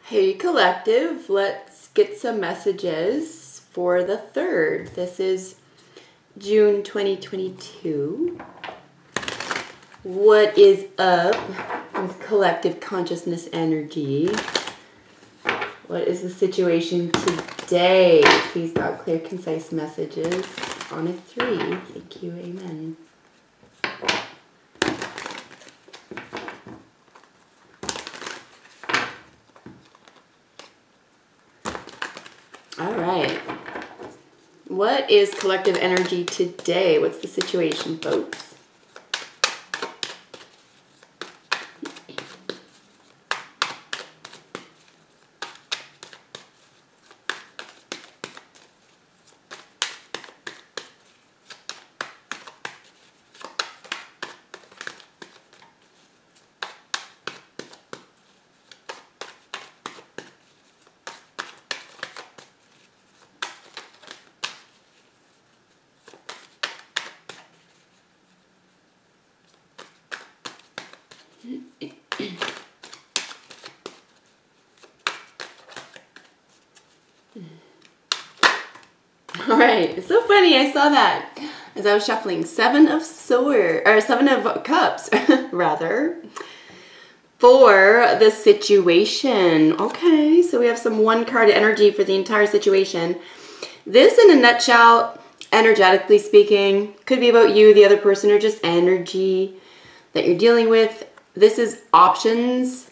Hey collective, let's get some messages for the 3rd. This is June 2022. What is up with collective consciousness energy? What is the situation today? Please God, clear, concise messages on a 3. Thank you, amen. All right. What is collective energy today? What's the situation, folks? All right, it's so funny. I saw that as I was shuffling. 7 of Cups, rather, for the situation. Okay, so we have some 1 card energy for the entire situation. This, in a nutshell, energetically speaking, could be about you, the other person, or just energy that you're dealing with. This is options,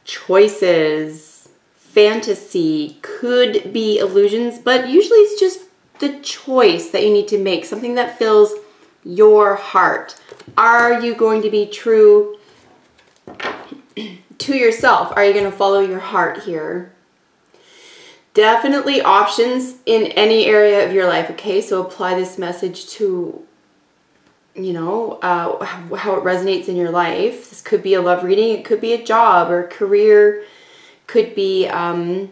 choices, fantasy, could be illusions, but usually it's just the choice that you need to make, something that fills your heart. Are you going to be true to yourself? Are you going to follow your heart here? Definitely options in any area of your life, okay? So apply this message to, you know, how it resonates in your life. This could be a love reading. It could be a job or a career. Could be about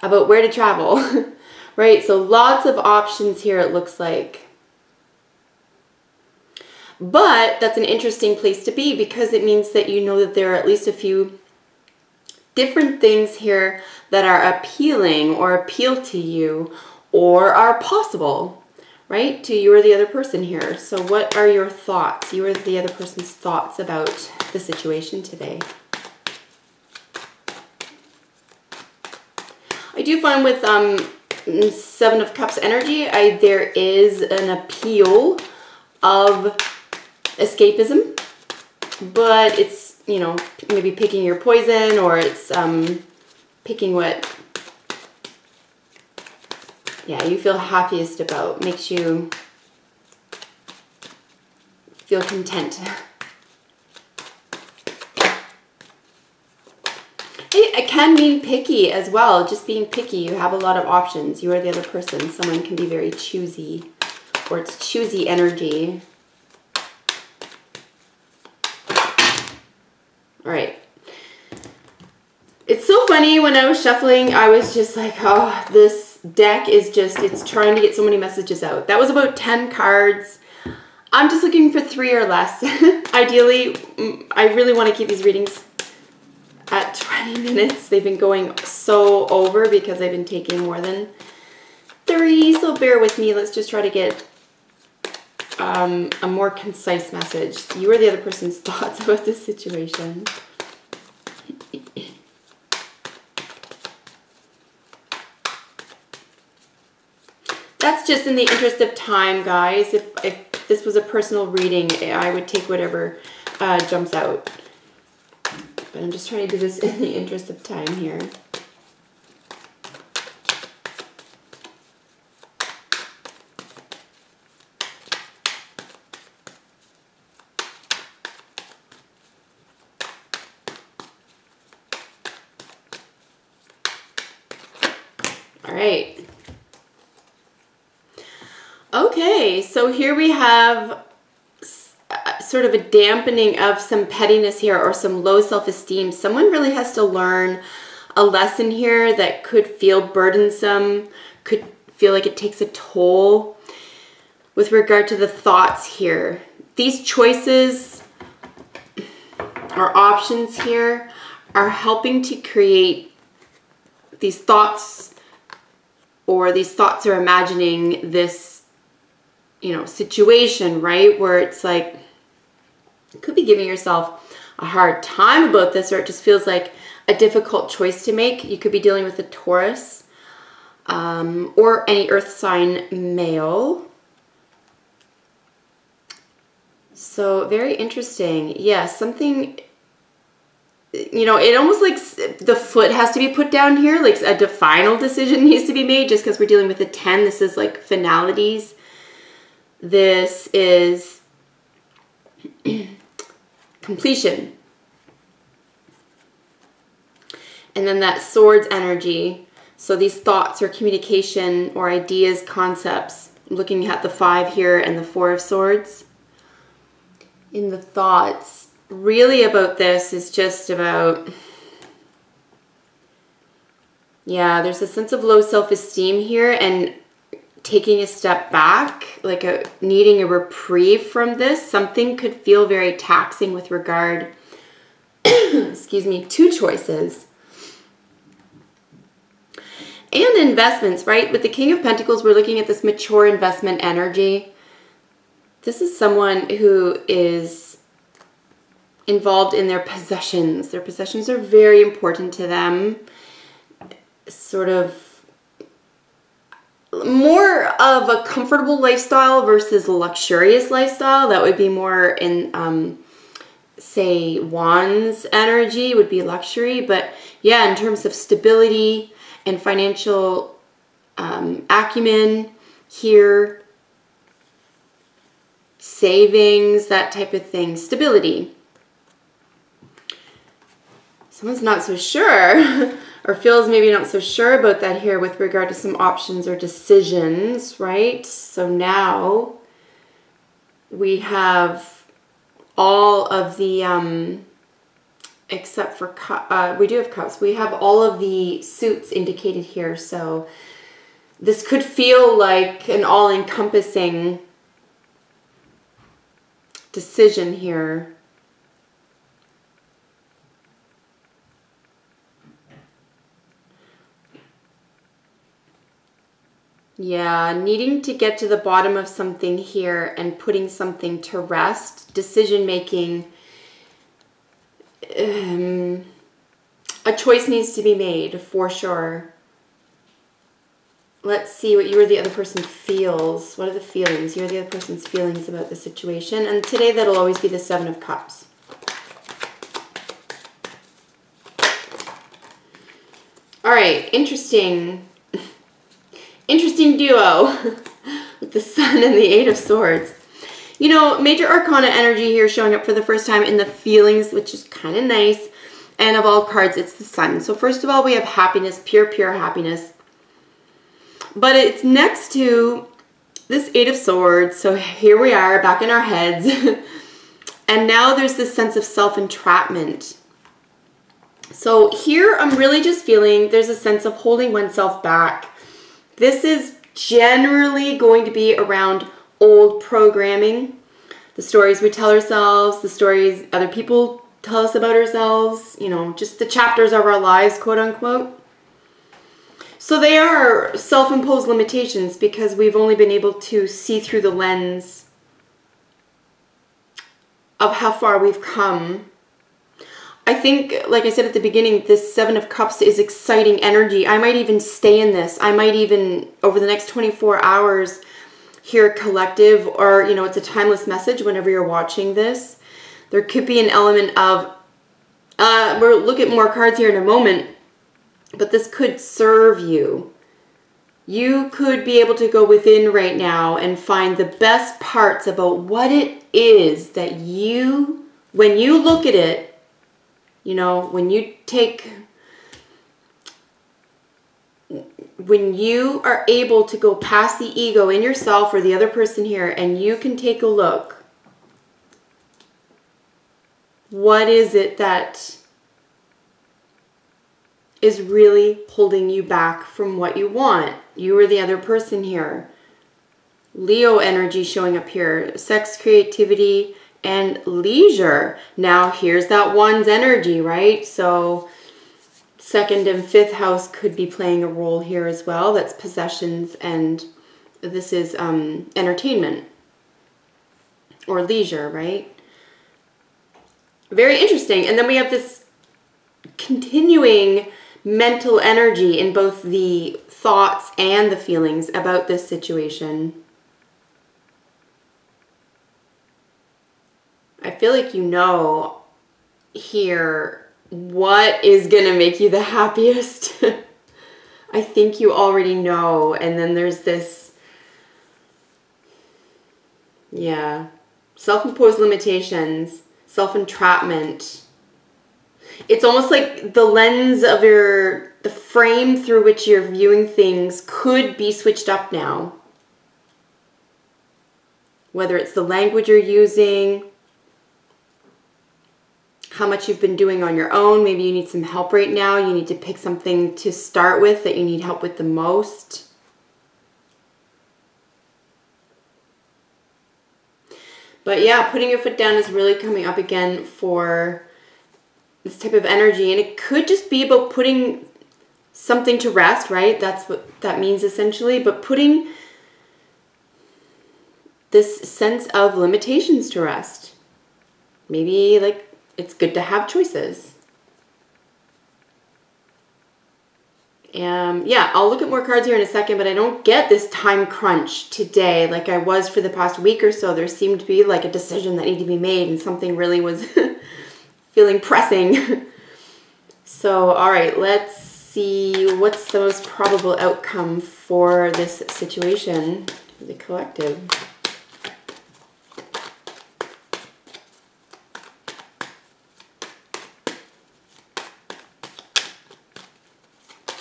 where to travel. Right, so lots of options here, it looks like. But that's an interesting place to be because it means that you know that there are at least a few different things here that are appealing or appeal to you or are possible, right, to you or the other person here. So what are your thoughts, you or the other person's thoughts about the situation today? I do find with 7 of Cups energy, there is an appeal of escapism, but it's, you know, maybe picking your poison, or it's picking what, yeah, you feel happiest about, makes you feel content. It can mean picky as well. Just being picky, you have a lot of options. You or the other person. Someone can be very choosy, or it's choosy energy. All right. It's so funny, when I was shuffling, I was just like, oh, this deck is just, it's trying to get so many messages out. That was about 10 cards. I'm just looking for 3 or less. Ideally, I really want to keep these readings at 20 minutes. They've been going so over because I've been taking more than 3, so bear with me. Let's just try to get a more concise message. You or the other person's thoughts about this situation. That's just in the interest of time, guys. If this was a personal reading, I would take whatever jumps out. But I'm just trying to do this in the interest of time here. All right. Okay, so here we have sort of a dampening of some pettiness here, or some low self-esteem. Someone really has to learn a lesson here that could feel burdensome, could feel like it takes a toll with regard to the thoughts here. These choices or options here are helping to create these thoughts, or these thoughts are imagining this, you know, situation, right? Where it's like, you could be giving yourself a hard time about this, or it just feels like a difficult choice to make. You could be dealing with a Taurus, or any earth sign male. So very interesting. Yeah, something, you know, it almost like the foot has to be put down here, like a final decision needs to be made, just because we're dealing with a 10. This is like finalities. This is completion. And then that swords energy. So these thoughts or communication or ideas, concepts, looking at the 5 here and the 4 of swords. In the thoughts, really about this is just about, yeah, there's a sense of low self-esteem here and taking a step back, like needing a reprieve from this. Something could feel very taxing with regard, excuse me, to choices. And investments, right? With the King of Pentacles, we're looking at this mature investment energy. This is someone who is involved in their possessions. Their possessions are very important to them. Sort of more of a comfortable lifestyle versus luxurious lifestyle. That would be more in, say, Wands energy would be luxury. But yeah, in terms of stability and financial acumen here, savings, that type of thing, stability. Someone's not so sure or feels maybe not so sure about that here with regard to some options or decisions, right? So now we have all of the, except for, we do have cups. We have all of the suits indicated here. So this could feel like an all-encompassing decision here. Yeah, needing to get to the bottom of something here and putting something to rest. Decision making. A choice needs to be made for sure. Let's see what you or the other person feels. What are the feelings? You or the other person's feelings about the situation. And today that'll always be the 7 of Cups. All right, interesting. Interesting duo with the Sun and the 8 of Swords. You know, major arcana energy here showing up for the first time in the feelings, which is kind of nice. And of all cards, it's the Sun. So first of all, we have happiness, pure happiness. But it's next to this 8 of Swords. So here we are back in our heads. And now there's this sense of self-entrapment. So here I'm really just feeling there's a sense of holding oneself back. This is generally going to be around old programming, the stories we tell ourselves, the stories other people tell us about ourselves, you know, just the chapters of our lives, quote unquote. So they are self-imposed limitations because we've only been able to see through the lens of how far we've come. I think, like I said at the beginning, this 7 of Cups is exciting energy. I might even stay in this. I might even, over the next 24 hours, hear a collective, or, you know, it's a timeless message whenever you're watching this. There could be an element of, we'll look at more cards here in a moment, but this could serve you. You could be able to go within right now and find the best parts about what it is that you, when you look at it, you know, when you are able to go past the ego in yourself or the other person here, and you can take a look, what is it that is really holding you back from what you want? You or the other person here. Leo energy showing up here. Sex, creativity, and leisure. Now here's that one's energy, right? So second and fifth house could be playing a role here as well. That's possessions, and this is entertainment or leisure, right? Very interesting. And then we have this continuing mental energy in both the thoughts and the feelings about this situation. I feel like you know here what is going to make you the happiest. I think you already know. And then there's this, yeah, self-imposed limitations, self-entrapment. It's almost like the lens of the frame through which you're viewing things could be switched up now. Whether it's the language you're using, how much you've been doing on your own. Maybe you need some help right now. You need to pick something to start with that you need help with the most. But yeah, putting your foot down is really coming up again for this type of energy. And it could just be about putting something to rest, right? That's what that means essentially. But putting this sense of limitations to rest. Maybe like it's good to have choices. Yeah, I'll look at more cards here in a second, but I don't get this time crunch today like I was for the past week or so. There seemed to be like a decision that needed to be made and something really was feeling pressing. So, all right, let's see what's the most probable outcome for this situation, the collective.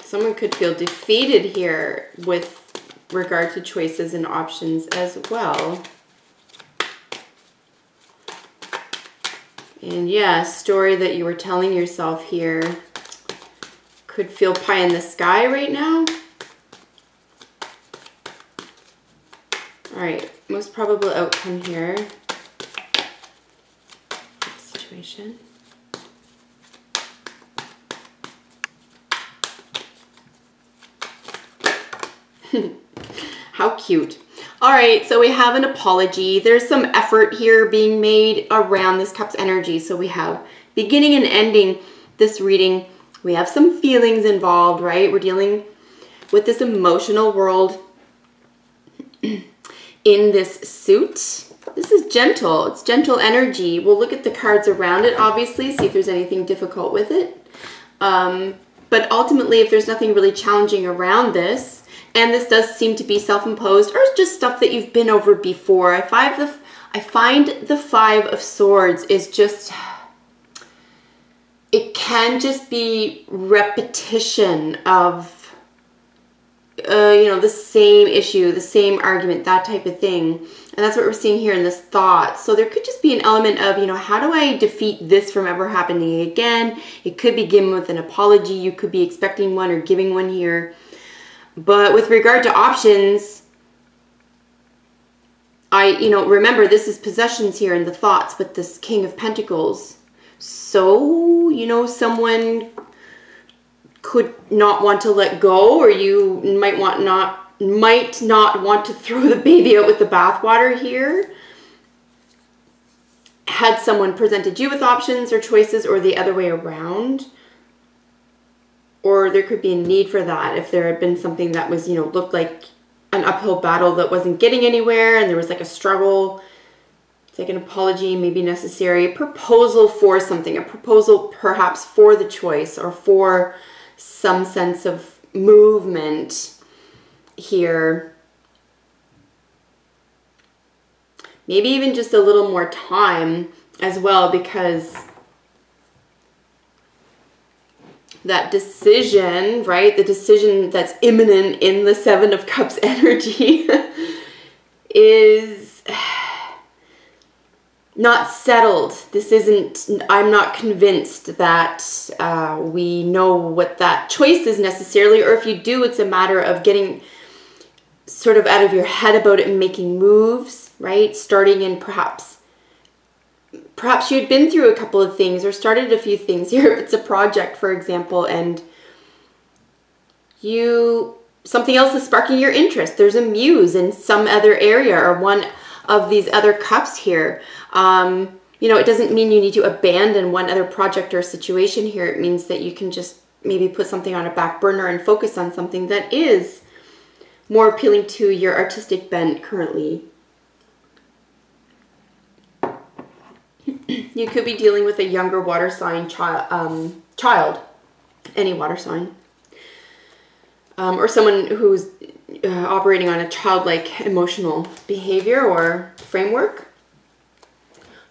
Someone could feel defeated here with regard to choices and options as well. And yeah, story that you were telling yourself here could feel pie in the sky right now. All right, most probable outcome here. Situation. How cute. All right, so we have an apology. There's some effort here being made around this cup's energy. So we have beginning and ending this reading. We have some feelings involved, right? We're dealing with this emotional world in this suit. This is gentle. It's gentle energy. We'll look at the cards around it, obviously, see if there's anything difficult with it. But ultimately, if there's nothing really challenging around this, and this does seem to be self-imposed or just stuff that you've been over before. I find the Five of Swords is just, it can just be repetition of, you know, the same issue, the same argument, that type of thing. And that's what we're seeing here in this thought. So there could just be an element of, you know, how do I defeat this from ever happening again? It could begin with an apology. You could be expecting one or giving one here. But with regard to options, you know, remember this is possessions here in the thoughts with this King of Pentacles. So, you know, someone could not want to let go, or you might not want to throw the baby out with the bathwater here. Had someone presented you with options or choices, or the other way around. Or there could be a need for that if there had been something that was, you know, looked like an uphill battle that wasn't getting anywhere and there was like a struggle. It's like an apology may be necessary. A proposal for something. A proposal perhaps for the choice or for some sense of movement here. Maybe even just a little more time as well, because that decision, right? The decision that's imminent in the Seven of Cups energy is not settled. This isn't, I'm not convinced that we know what that choice is necessarily, or if you do, it's a matter of getting sort of out of your head about it and making moves, right? Starting in perhaps perhaps you had been through a couple of things or started a few things here. If it's a project, for example, and something else is sparking your interest. There's a muse in some other area or one of these other cups here. You know, it doesn't mean you need to abandon one other project or situation here. It means that you can just maybe put something on a back burner and focus on something that is more appealing to your artistic bent currently. You could be dealing with a younger water sign child, any water sign. Or someone who's operating on a childlike emotional behavior or framework.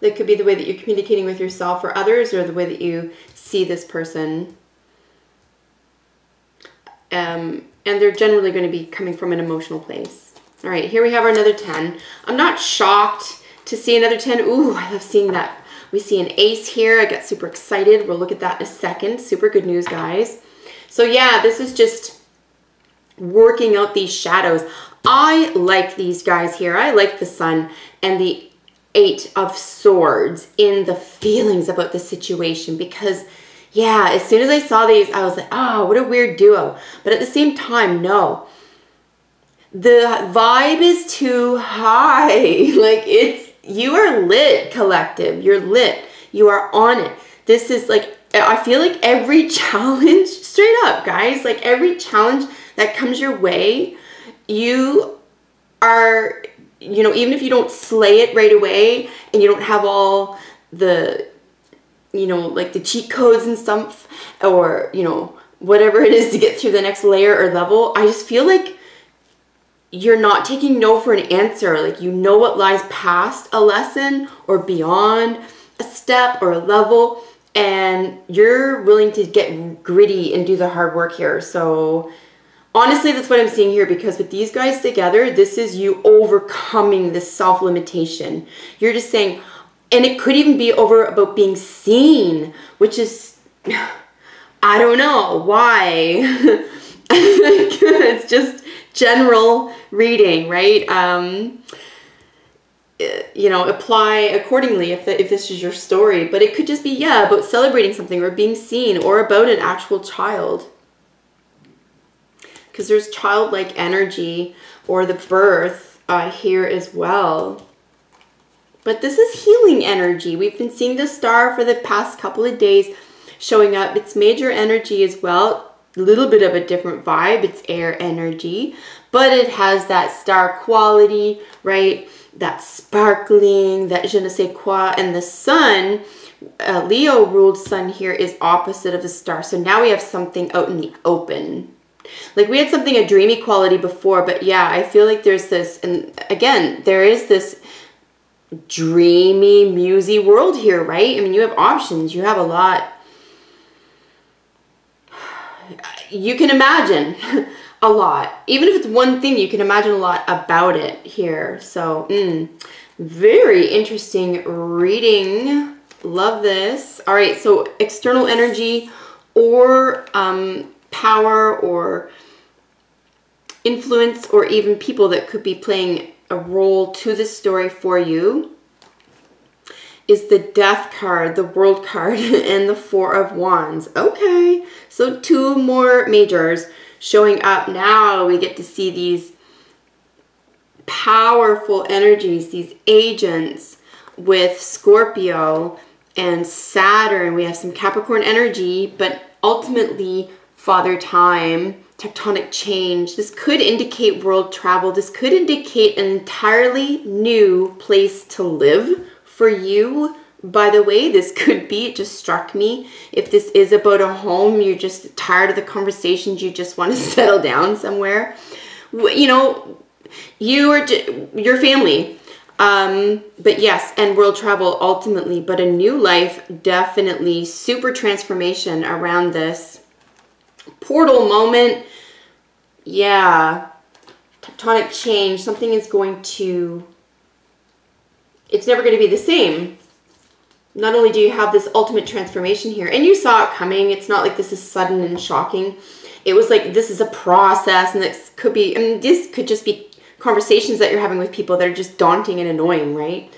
That could be the way that you're communicating with yourself or others, or the way that you see this person. And they're generally going to be coming from an emotional place. All right, here we have another 10. I'm not shocked to see another 10. Ooh, I love seeing that. We see an ace here. I got super excited. We'll look at that in a second. Super good news, guys. So yeah, this is just working out these shadows. I like these guys here. I like the Sun and the 8 of Swords in the feelings about the situation, because yeah, as soon as I saw these, I was like, oh, what a weird duo. But at the same time, no. The vibe is too high. Like, you are lit, collective. You're lit. You are on it. This is like, I feel like every challenge, straight up, guys, like every challenge that comes your way, you are, you know, even if you don't slay it right away and you don't have all the, you know, like the cheat codes and stuff, or, you know, whatever it is to get through the next layer or level, I just feel like you're not taking no for an answer. Like, you know what lies past a lesson or beyond a step or a level, and you're willing to get gritty and do the hard work here. So honestly, that's what I'm seeing here, because with these guys together, this is you overcoming this self-limitation. You're just saying, and it could even be about being seen, which is, I don't know why. It's just general reading, right? You know, apply accordingly if this is your story. But it could just be, yeah, about celebrating something or being seen, or about an actual child. Because there's childlike energy or the birth here as well. But this is healing energy. We've been seeing the star for the past couple of days showing up. It's major energy as well. A little bit of a different vibe. It's air energy. But it has that star quality, right? That sparkling, that je ne sais quoi. And the sun, Leo ruled sun here, is opposite of the star. So now we have something out in the open. Like, we had something, a dreamy quality before. But yeah, I feel like there's this, and again, there is this dreamy, musy world here, right? I mean, you have options. You have a lot. You can imagine a lot. Even if it's one thing, you can imagine a lot about it here. So, very interesting reading. Love this. All right, so external energy or power or influence, or even people that could be playing a role to this story for you, is the Death card, the World card, and the Four of Wands. Okay, so 2 more majors showing up. Now we get to see these powerful energies, these agents with Scorpio and Saturn. We have some Capricorn energy, but ultimately Father Time, tectonic change. This could indicate world travel. This could indicate an entirely new place to live for you. By the way, this could be, it just struck me, if this is about a home, you're just tired of the conversations, you just want to settle down somewhere. You know, your family. But yes, and world travel ultimately, but a new life, definitely super transformation around this. Portal moment. Yeah, tectonic change. Something is going to, it's never going to be the same. Not only do you have this ultimate transformation here, and you saw it coming. It's not like this is sudden and shocking. It was like, this is a process, and this could be, I mean, this could just be conversations that you're having with people that are just daunting and annoying, right?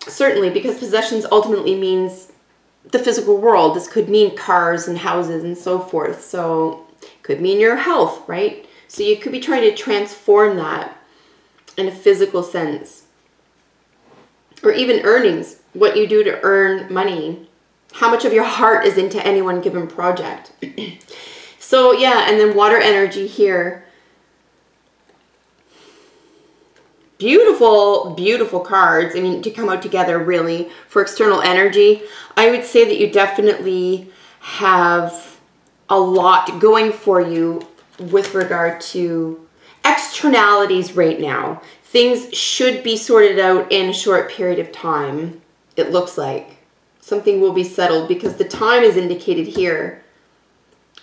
Certainly, because possessions ultimately means the physical world. This could mean cars and houses and so forth. So it could mean your health, right? So you could be trying to transform that in a physical sense. Or even earnings, what you do to earn money. How much of your heart is into any one given project. So yeah, and then water energy here. Beautiful, beautiful cards. I mean, to come out together really for external energy. I would say that you definitely have a lot going for you with regard to externalities right now. Things should be sorted out in a short period of time. It looks like something will be settled because the time is indicated here,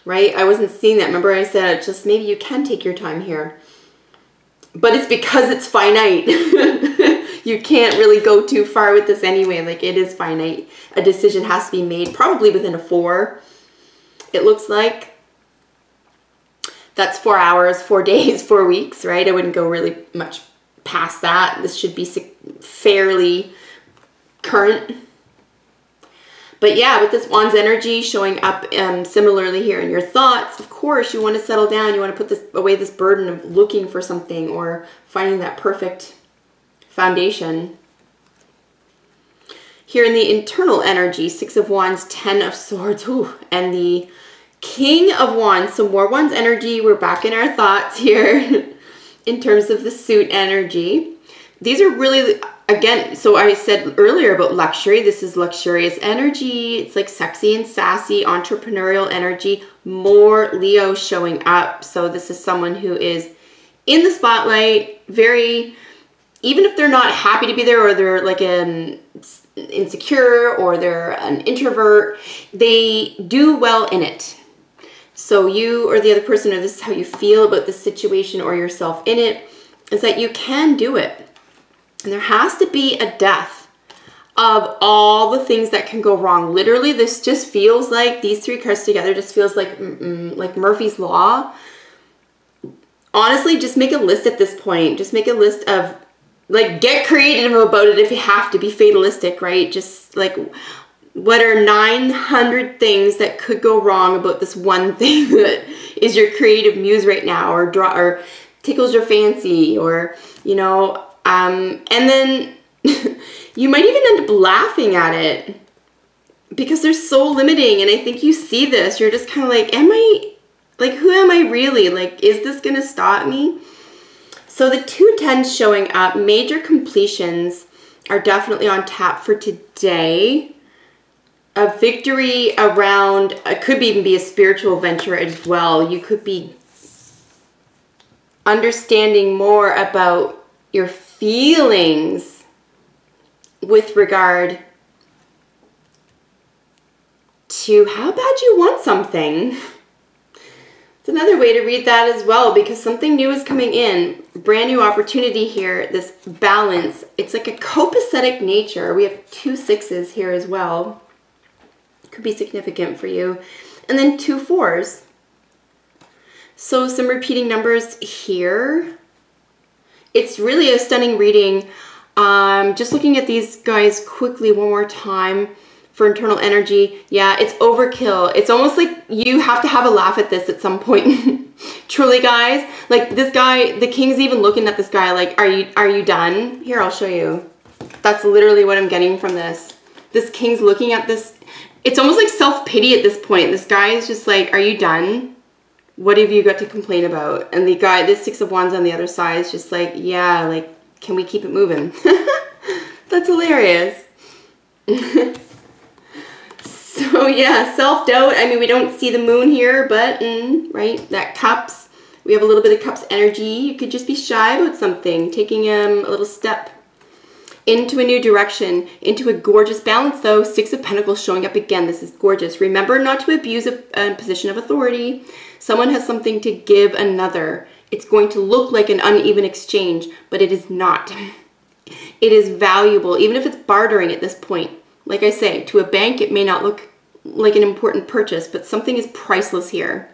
right? I wasn't seeing that. Remember I said just maybe you can take your time here. But it's because it's finite. You can't really go too far with this anyway. Like, it is finite. A decision has to be made probably within a 4. It looks like. That's 4 hours, 4 days, 4 weeks, right? I wouldn't go really much past that. This should be fairly current. But yeah, with this Wands energy showing up similarly here in your thoughts, of course, you want to settle down. You want to put away this burden of looking for something or finding that perfect foundation. Here in the internal energy, 6 of Wands, 10 of Swords, ooh, and the King of Wands. So more Wands energy. We're back in our thoughts here in terms of the suit energy. These are really, again, so I said earlier about luxury. This is luxurious energy. It's like sexy and sassy, entrepreneurial energy. More Leo showing up. So this is someone who is in the spotlight, very, even if they're not happy to be there or they're like an insecure or they're an introvert, they do well in it. So you or the other person, or this is how you feel about the situation or yourself in it, is that you can do it. And there has to be a death of all the things that can go wrong. Literally, this just feels like, these 3 cards together just feels like Murphy's Law. Honestly, just make a list at this point. Just make a list of, like, get creative about it if you have to be fatalistic, right? Just like, what are 900 things that could go wrong about this one thing that is your creative muse right now, or tickles your fancy, or, you know, and then you might even end up laughing at it because they're so limiting. And I think you see this, you're just kind of like, who am I really? Like, is this going to stop me? So the 2 10s showing up, major completions are definitely on tap for today. A victory around, it could even be a spiritual venture as well. You could be understanding more about your feelings with regard to how bad you want something. It's another way to read that as well, because something new is coming in. Brand new opportunity here, this balance. It's like a copacetic nature. We have 2 6s here as well. Could be significant for you. And then 2 4s. So some repeating numbers here. It's really a stunning reading. Just looking at these guys quickly one more time for internal energy. Yeah, it's overkill. It's almost like you have to have a laugh at this at some point. Truly, guys. Like, this guy, the King's even looking at this guy like, are you done? Here, I'll show you. That's literally what I'm getting from this. This King's looking at this. It's almost like self-pity at this point. This guy is just like, are you done? What have you got to complain about? And the guy, this 6 of Wands on the other side is just like, yeah, like, can we keep it moving? That's hilarious. So yeah, self-doubt. I mean, we don't see the moon here, but, right, that Cups. We have a little bit of Cups energy. You could just be shy about something, taking a little step into a new direction, into a gorgeous balance though. 6 of Pentacles showing up again. This is gorgeous. Remember not to abuse a position of authority. Someone has something to give another. It's going to look like an uneven exchange, but it is not. It is valuable, even if it's bartering at this point. Like I say, to a bank, it may not look like an important purchase, but something is priceless here.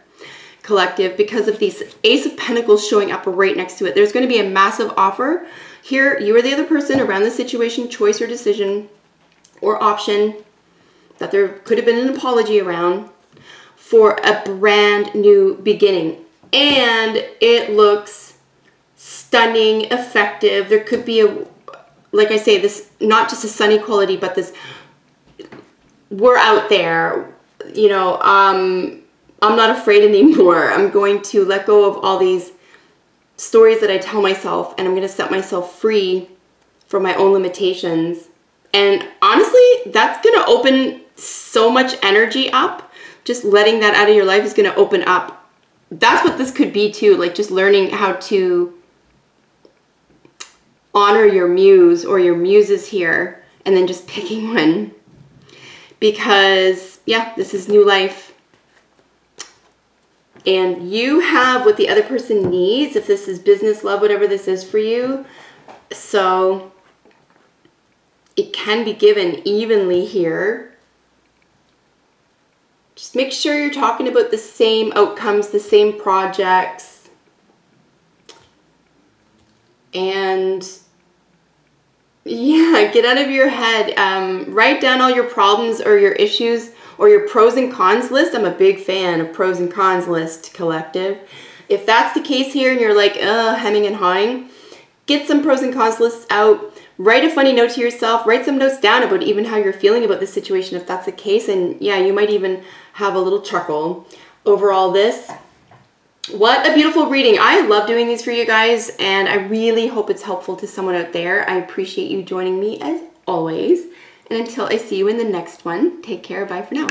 Collective, because of these Ace of Pentacles showing up right next to it. There's going to be a massive offer Here, you are the other person around the situation, choice or decision or option that there could have been an apology around for a brand new beginning. And it looks stunning, effective. There could be a, like I say, this, not just a sunny quality, but this, we're out there, you know, I'm not afraid anymore. I'm going to let go of all these stories that I tell myself, and I'm going to set myself free from my own limitations. And honestly, that's going to open so much energy up. Just letting that out of your life is going to open up. That's what this could be too, like just learning how to honor your muse or your muses here, and then just picking one. Because, yeah, this is new life. And you have what the other person needs, if this is business, love, whatever this is for you. So it can be given evenly here. Just make sure you're talking about the same outcomes, the same projects. And yeah, get out of your head. Write down all your problems or your issues or your pros and cons list. I'm a big fan of pros and cons list collective. If that's the case here and you're like, hemming and hawing, get some pros and cons lists out. Write a funny note to yourself. Write some notes down about even how you're feeling about the situation if that's the case. And yeah, you might even have a little chuckle over all this. What a beautiful reading. I love doing these for you guys, and I really hope it's helpful to someone out there. I appreciate you joining me as always. And until I see you in the next one, take care. Bye for now.